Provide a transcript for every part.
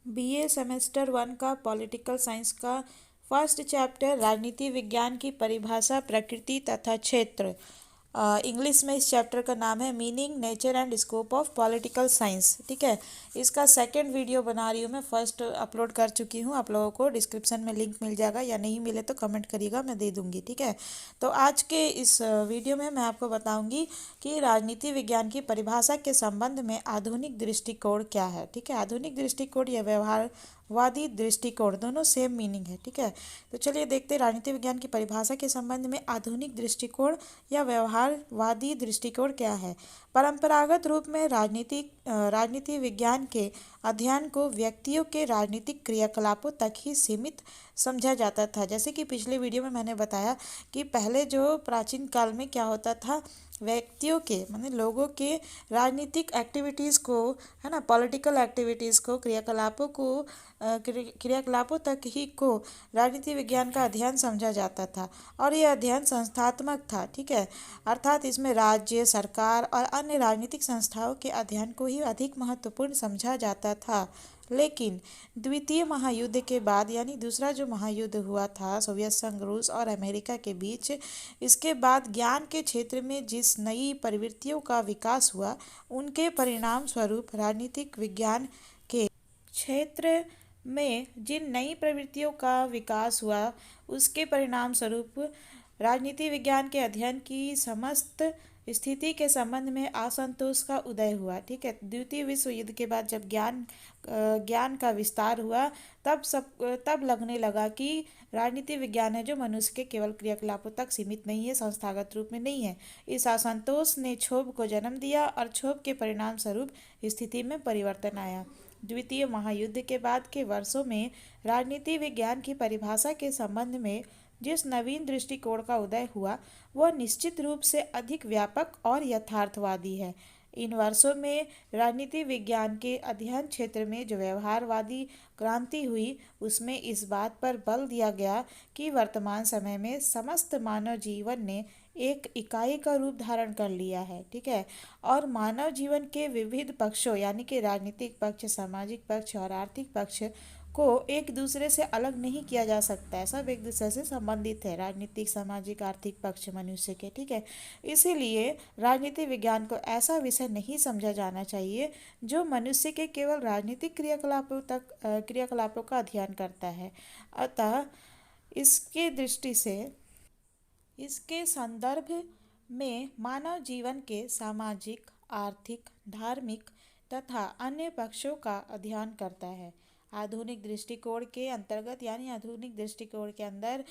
BA semester 1 का political science का first chapter राजनीति विज्ञान की परिभाषा, प्रकृति तथा क्षेत्र। इंग्लिश में इस चैप्टर का नाम है meaning, nature and scope of political science. ठीक है, इसका सेकंड वीडियो बना रही हूँ मैं, फर्स्ट अपलोड कर चुकी हूँ। आप लोगों को डिस्क्रिप्शन में लिंक मिल जाएगा, या नहीं मिले तो कमेंट करिएगा, मैं दे दूँगी। ठीक है, तो आज के इस वीडियो में मैं आपको बताऊँगी कि राजनीति विज्ञान की परिभाषा के संबंध में आधुनिक दृष्टिकोण क्या है। ठीक है, आधुनिक दृष्टिकोण या व्यवहारवादी दृष्टिकोण दोनों सेम मीनिंग है। ठीक है, तो चलिए देखते हैं राजनीति विज्ञान की परिभाषा के संबंध में आधुनिक दृष्टिकोण या व्यवहारवादी दृष्टिकोण क्या है। परंपरागत रूप में राजनीति विज्ञान के अध्ययन को व्यक्तियों के राजनीतिक क्रियाकलापों तक ही सीमित समझा जाता था। जैसे कि पिछले वीडियो में मैंने बताया कि पहले जो प्राचीन काल में क्या होता था, व्यक्तियों के माने लोगों के राजनीतिक एक्टिविटीज़ को, है ना, पॉलिटिकल एक्टिविटीज़ को, क्रियाकलापों तक ही को राजनीति विज्ञान का अध्ययन समझा जाता था, और यह अध्ययन संस्थात्मक था। ठीक है, अर्थात इसमें राज्य, सरकार और अन्य राजनीतिक संस्थाओं के अध्ययन को ही अधिक महत्वपूर्ण समझा जाता था। लेकिन द्वितीय महायुद्ध के बाद, यानी दूसरा जो महायुद्ध हुआ था सोवियत संघ, रूस और अमेरिका के बीच, इसके बाद ज्ञान के क्षेत्र में जिस नई प्रवृत्तियों का विकास हुआ, उनके परिणाम स्वरूप राजनीतिक विज्ञान के क्षेत्र में जिन नई प्रवृत्तियों का विकास हुआ, उसके परिणाम स्वरूप राजनीति विज्ञान के अध्ययन की समस्त स्थिति के संबंध में असंतोष का उदय हुआ। ठीक है, द्वितीय विश्व युद्ध के बाद जब ज्ञान का विस्तार हुआ, तब लगने लगा कि राजनीति विज्ञान है जो मनुष्य के केवल क्रियाकलापों तक सीमित नहीं है, संस्थागत रूप में नहीं है। इस असंतोष ने क्षोभ को जन्म दिया और क्षोभ के परिणाम स्वरूप स्थिति में परिवर्तन आया। द्वितीय महायुद्ध के बाद के वर्षों में राजनीति विज्ञान की परिभाषा के संबंध में जिस नवीन दृष्टिकोण का उदय हुआ, वह निश्चित रूप से अधिक व्यापक और यथार्थवादी है। इन वर्षों में राजनीति विज्ञान के अध्ययन क्षेत्र में जो व्यवहारवादी क्रांति हुई, उसमें इस बात पर बल दिया गया कि वर्तमान समय में समस्त मानव जीवन ने एक इकाई का रूप धारण कर लिया है। ठीक है, और मानव जीवन के विविध पक्षों, यानी कि राजनीतिक पक्ष, सामाजिक पक्ष और आर्थिक पक्ष को एक दूसरे से अलग नहीं किया जा सकता है। सब एक दूसरे से संबंधित है, राजनीतिक, सामाजिक, आर्थिक पक्ष मनुष्य के। ठीक है, इसीलिए राजनीति विज्ञान को ऐसा विषय नहीं समझा जाना चाहिए जो मनुष्य के केवल राजनीतिक क्रियाकलापों का अध्ययन करता है। अतः इसके दृष्टि से, इसके संदर्भ में मानव जीवन के सामाजिक, आर्थिक, धार्मिक तथा अन्य पक्षों का अध्ययन करता है। आधुनिक दृष्टिकोण के अंतर्गत, यानी आधुनिक दृष्टिकोण के अंदर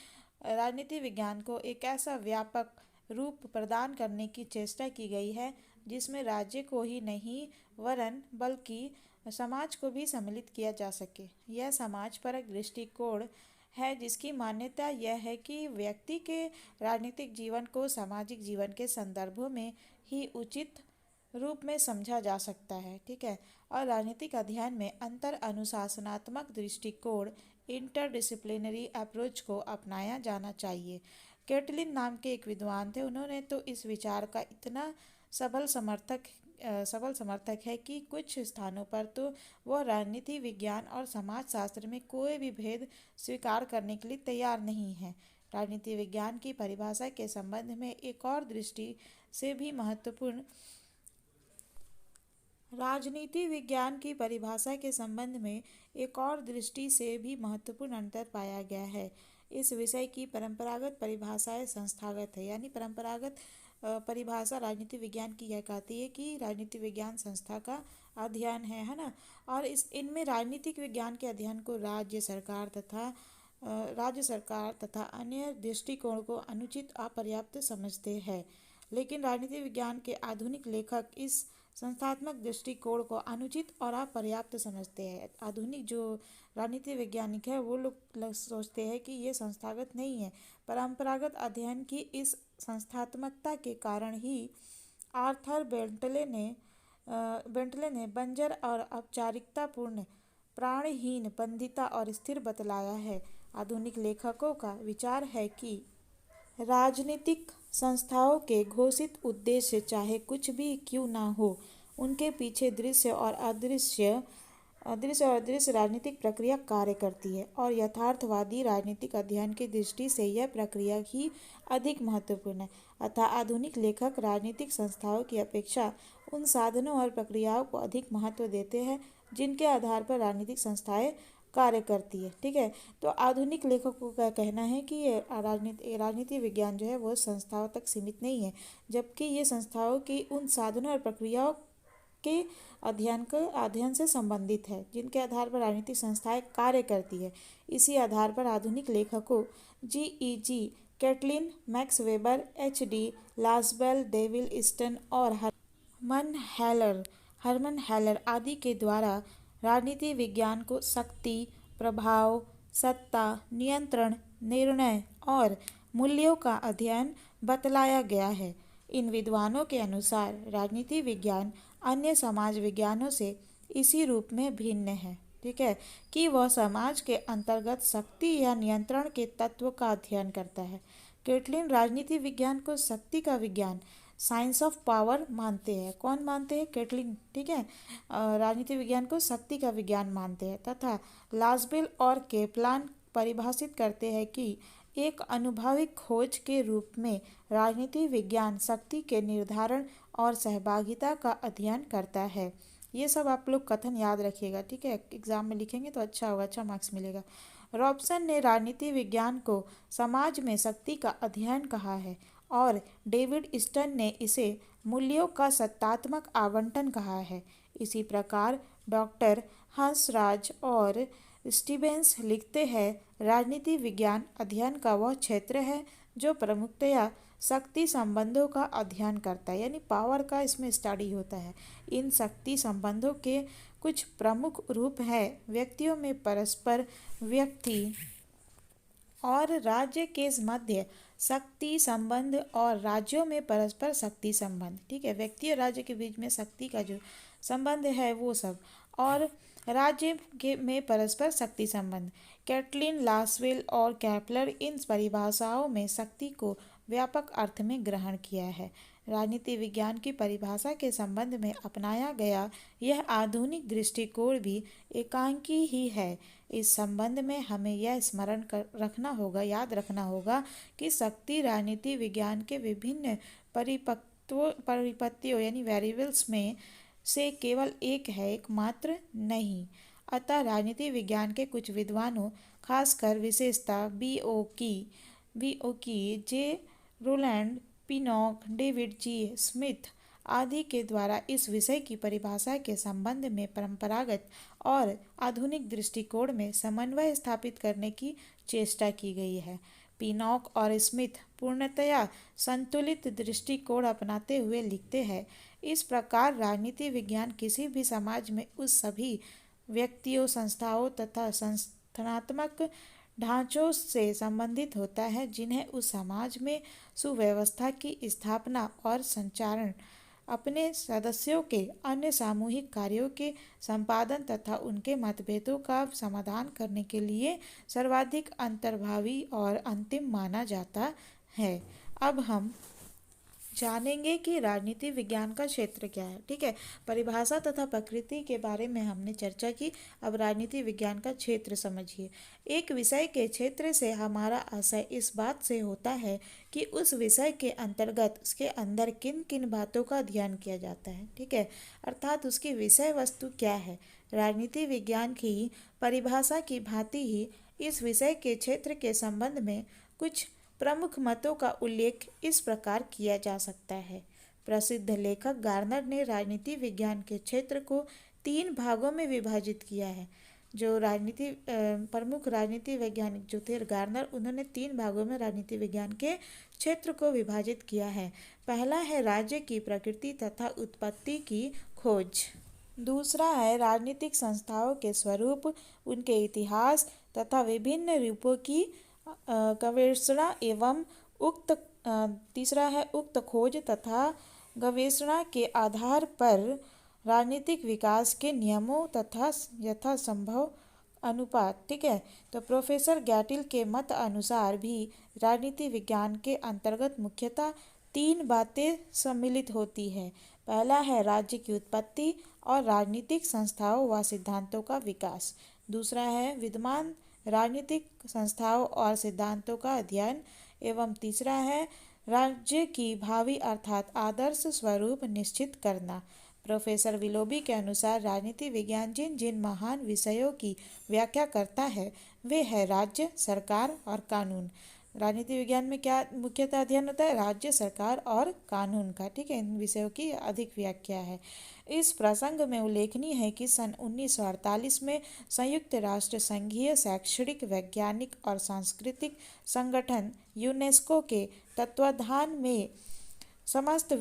राजनीति विज्ञान को एक ऐसा व्यापक रूप प्रदान करने की चेष्टा की गई है जिसमें राज्य को ही नहीं वरन बल्कि समाज को भी सम्मिलित किया जा सके। यह समाजपरक दृष्टिकोण है जिसकी मान्यता यह है कि व्यक्ति के राजनीतिक जीवन को सामाजिक जीवन के संदर्भों में ही उचित रूप में समझा जा सकता है। ठीक है, और राजनीतिक अध्ययन में अंतर अनुशासनात्मक दृष्टिकोण, इंटरडिसिप्लिनरी अप्रोच को अपनाया जाना चाहिए। कैटलिन नाम के एक विद्वान थे, उन्होंने तो इस विचार का इतना सबल समर्थक है कि कुछ स्थानों पर तो वह राजनीति विज्ञान और समाजशास्त्र में कोई भी भेद स्वीकार करने के लिए तैयार नहीं है। राजनीति विज्ञान की परिभाषा के संबंध में एक और दृष्टि से भी महत्वपूर्ण राजनीति विज्ञान की परिभाषा के संबंध में एक और दृष्टि से भी महत्वपूर्ण अंतर पाया गया है। इस विषय की परंपरागत परिभाषाएं संस्थागत है, यानी परंपरागत परिभाषा राजनीति विज्ञान की यह कहती है कि राजनीति विज्ञान संस्था का अध्ययन है ना, और इनमें राजनीतिक विज्ञान के अध्ययन को राज्य सरकार तथा अन्य दृष्टिकोण को अनुचित, अपर्याप्त समझते हैं। लेकिन राजनीति विज्ञान के आधुनिक लेखक इस संस्थात्मक दृष्टिकोण को अनुचित और अपर्याप्त समझते हैं। आधुनिक जो राजनीति वैज्ञानिक है वो लोग सोचते हैं कि ये संस्थागत नहीं है। परंपरागत अध्ययन की इस संस्थात्मकता के कारण ही आर्थर बेंटले ने बंजर और औपचारिकतापूर्ण, प्राणहीन, बंधिता और स्थिर बतलाया है। आधुनिक लेखकों का विचार है कि राजनीतिक संस्थाओं के घोषित उद्देश्य चाहे कुछ भी क्यों ना हो, उनके पीछे दृश्य और अदृश्य अदृश्य और अदृश्य राजनीतिक प्रक्रिया कार्य करती है और यथार्थवादी राजनीतिक अध्ययन की दृष्टि से यह प्रक्रिया ही अधिक महत्वपूर्ण है। अतः आधुनिक लेखक राजनीतिक संस्थाओं की अपेक्षा उन साधनों और प्रक्रियाओं को अधिक महत्व देते हैं जिनके आधार पर राजनीतिक संस्थाएं कार्य करती है। ठीक है, तो आधुनिक लेखकों का कहना है कि ये राजनीति विज्ञान जो है वो संस्थाओं तक सीमित नहीं है, जबकि ये संस्थाओं की उन साधनों और प्रक्रियाओं के अध्ययन से संबंधित है जिनके आधार पर राजनीतिक संस्थाएं कार्य करती है। इसी आधार पर आधुनिक लेखकों G Catlin, Max Weber, H.D. Lasswell, David Easton और हरमन हेलर आदि के द्वारा राजनीति विज्ञान को शक्ति, प्रभाव, सत्ता, नियंत्रण, निर्णय और मूल्यों का अध्ययन बतलाया गया है। इन विद्वानों के अनुसार राजनीति विज्ञान अन्य समाज विज्ञानों से इसी रूप में भिन्न है, ठीक है, कि वह समाज के अंतर्गत शक्ति या नियंत्रण के तत्व का अध्ययन करता है। कैटलिन राजनीति विज्ञान को शक्ति का विज्ञान, साइंस ऑफ पावर मानते हैं। कौन मानते हैं? कैटलिन, ठीक है, राजनीति विज्ञान को शक्ति का विज्ञान मानते हैं। तथा लासबेल और केपलान परिभाषित करते हैं कि एक अनुभवी खोज के रूप में राजनीति विज्ञान शक्ति के निर्धारण और सहभागिता का अध्ययन करता है। ये सब आप लोग कथन याद रखिएगा, ठीक है, एग्जाम में लिखेंगे तो अच्छा होगा, अच्छा मार्क्स मिलेगा। रॉबसन ने राजनीति विज्ञान को समाज में शक्ति का अध्ययन कहा है और डेविड ईस्टन ने इसे मूल्यों का सत्तात्मक आवंटन कहा है। इसी प्रकार डॉक्टर हंसराज और स्टीवेंस लिखते हैं, राजनीति विज्ञान अध्ययन का वह क्षेत्र है जो प्रमुखतया शक्ति संबंधों का अध्ययन करता है, यानी पावर का इसमें स्टडी होता है। इन शक्ति संबंधों के कुछ प्रमुख रूप हैं व्यक्तियों में परस्पर, व्यक्ति और राज्य के मध्य शक्ति संबंध और राज्यों में परस्पर शक्ति संबंध, ठीक है, व्यक्ति और राज्य के बीच में शक्ति का जो संबंध है वो सब, और राज्य के में परस्पर शक्ति संबंध। कैटलिन, लासवेल और कैपलर इन परिभाषाओं में शक्ति को व्यापक अर्थ में ग्रहण किया है। राजनीति विज्ञान की परिभाषा के संबंध में अपनाया गया यह आधुनिक दृष्टिकोण भी एकांकी ही है। इस संबंध में हमें यह स्मरण याद रखना होगा कि शक्ति राजनीति विज्ञान के विभिन्न परिपत्तियों यानी वेरिएबल्स में से केवल एक है, एकमात्र नहीं। अतः राजनीति विज्ञान के कुछ विद्वानों, खासकर विशेषता बीओ की, जे रोलैंड, पिनॉक, डेविड जी स्मिथ आदि के द्वारा इस विषय की परिभाषा के संबंध में परंपरागत और आधुनिक दृष्टिकोण में समन्वय स्थापित करने की चेष्टा की गई है। पिनॉक और स्मिथ पूर्णतया संतुलित दृष्टिकोण अपनाते हुए लिखते हैं, इस प्रकार राजनीति विज्ञान किसी भी समाज में उस सभी व्यक्तियों, संस्थाओं तथा संस्थानात्मक ढांचों से संबंधित होता है जिन्हें उस समाज में सुव्यवस्था की स्थापना और संचालन, अपने सदस्यों के अन्य सामूहिक कार्यों के संपादन तथा उनके मतभेदों का समाधान करने के लिए सर्वाधिक अंतर्भावी और अंतिम माना जाता है। अब हम जानेंगे कि राजनीति विज्ञान का क्षेत्र क्या है, ठीक है, परिभाषा तथा प्रकृति के बारे में हमने चर्चा की। अब राजनीति विज्ञान का क्षेत्र समझिए। एक विषय के क्षेत्र से हमारा आशय इस बात से होता है कि उस विषय के अंतर्गत उसके अंदर किन किन बातों का अध्ययन किया जाता है, ठीक है, अर्थात उसकी विषय वस्तु क्या है। राजनीति विज्ञान की परिभाषा की भांति ही इस विषय के क्षेत्र के संबंध में कुछ प्रमुख मतों का उल्लेख इस प्रकार किया जा सकता है। प्रसिद्ध लेखक गार्नर ने राजनीति विज्ञान के क्षेत्र को 3 भागों में विभाजित किया है। जो प्रमुख राजनीति वैज्ञानिक जो थे गार्नर, उन्होंने 3 भागों में राजनीति विज्ञान के क्षेत्र को विभाजित किया है। पहला है राज्य की प्रकृति तथा उत्पत्ति की खोज। दूसरा है राजनीतिक संस्थाओं के स्वरूप, उनके इतिहास तथा विभिन्न रूपों की गवेषणा एवं तीसरा है उक्त खोज तथा गवेषणा के आधार पर राजनीतिक विकास के नियमों तथा यथासंभव अनुपात, ठीक है। तो प्रोफेसर गैटिल के मत अनुसार भी राजनीति विज्ञान के अंतर्गत मुख्यतः 3 बातें सम्मिलित होती है। पहला है राज्य की उत्पत्ति और राजनीतिक संस्थाओं व सिद्धांतों का विकास। दूसरा है विद्यमान राजनीतिक संस्थाओं और सिद्धांतों का अध्ययन। एवं तीसरा है राज्य की भावी अर्थात आदर्श स्वरूप निश्चित करना। प्रोफेसर विलोबी के अनुसार राजनीति विज्ञान जिन जिन महान विषयों की व्याख्या करता है वे है राज्य, सरकार और कानून। राजनीति विज्ञान में क्या मुख्यतः अध्ययन होता है? राज्य, सरकार और कानून का। ठीक है, इन विषयों की अधिक व्याख्या है। इस प्रसंग में उल्लेखनीय है कि सन 1948 में संयुक्त राष्ट्र संघीय शैक्षणिक, वैज्ञानिक और सांस्कृतिक संगठन यूनेस्को के तत्वाधान में समस्त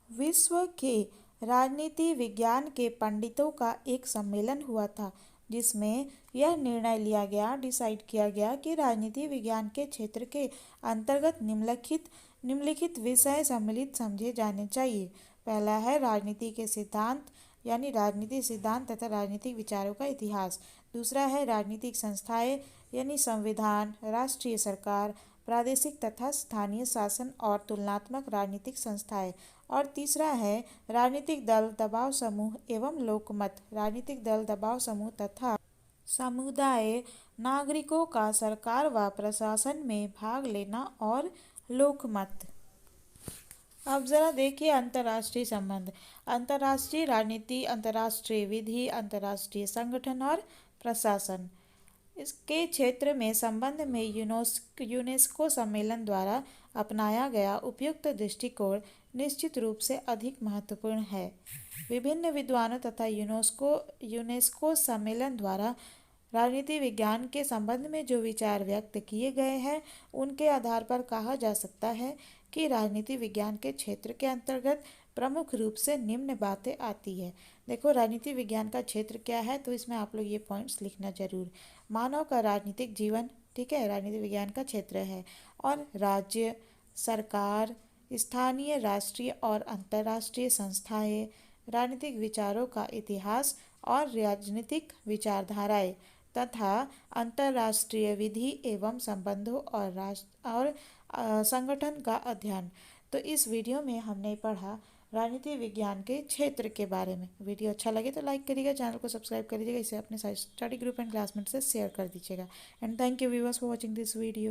विश्व के राजनीति विज्ञान के पंडितों का एक सम्मेलन हुआ था, जिसमें यह निर्णय लिया गया, डिसाइड किया गया कि राजनीति विज्ञान के क्षेत्र के अंतर्गत निम्नलिखित विषय सम्मिलित समझे जाने चाहिए। पहला है राजनीति के सिद्धांत, यानी राजनीतिक सिद्धांत तथा राजनीतिक विचारों का इतिहास। दूसरा है राजनीतिक संस्थाएं, यानी संविधान, राष्ट्रीय सरकार, प्रादेशिक तथा स्थानीय शासन और तुलनात्मक राजनीतिक संस्थाएं। और तीसरा है राजनीतिक दल, दबाव समूह एवं लोकमत। राजनीतिक दल, दबाव समूह तथा समुदाय नागरिकों का सरकार व प्रशासन में भाग लेना और लोकमत। अब जरा देखिए अंतर्राष्ट्रीय संबंध। अंतर्राष्ट्रीय राजनीति, अंतर्राष्ट्रीय विधि, अंतर्राष्ट्रीय संगठन और प्रशासन। इसके क्षेत्र में संबंध में यूनेस्को सम्मेलन द्वारा अपनाया गया उपयुक्त दृष्टिकोण निश्चित रूप से अधिक महत्वपूर्ण है। विभिन्न विद्वानों तथा यूनेस्को सम्मेलन द्वारा राजनीति विज्ञान के संबंध में जो विचार व्यक्त किए गए हैं उनके आधार पर कहा जा सकता है कि राजनीति विज्ञान के क्षेत्र के अंतर्गत प्रमुख रूप से निम्न बातें आती है। देखो राजनीति विज्ञान का क्षेत्र क्या है, तो इसमें आप लोग ये पॉइंट्स लिखना जरूर। मानव का राजनीतिक जीवन, ठीक है, राजनीति विज्ञान का क्षेत्र है। और राज्य, सरकार, स्थानीय, राष्ट्रीय और अंतर्राष्ट्रीय संस्थाएं, राजनीतिक विचारों का इतिहास और राजनीतिक विचारधाराएं तथा अंतर्राष्ट्रीय विधि एवं संबंधों और संगठन का अध्ययन। तो इस वीडियो में हमने पढ़ा राजनीति विज्ञान के क्षेत्र के बारे में। वीडियो अच्छा लगे तो लाइक करिएगा, चैनल को सब्सक्राइब कर दीजिएगा, इसे अपने स्टडी ग्रुप एंड क्लासमेट से शेयर कर दीजिएगा। And thank you viewers for watching this video.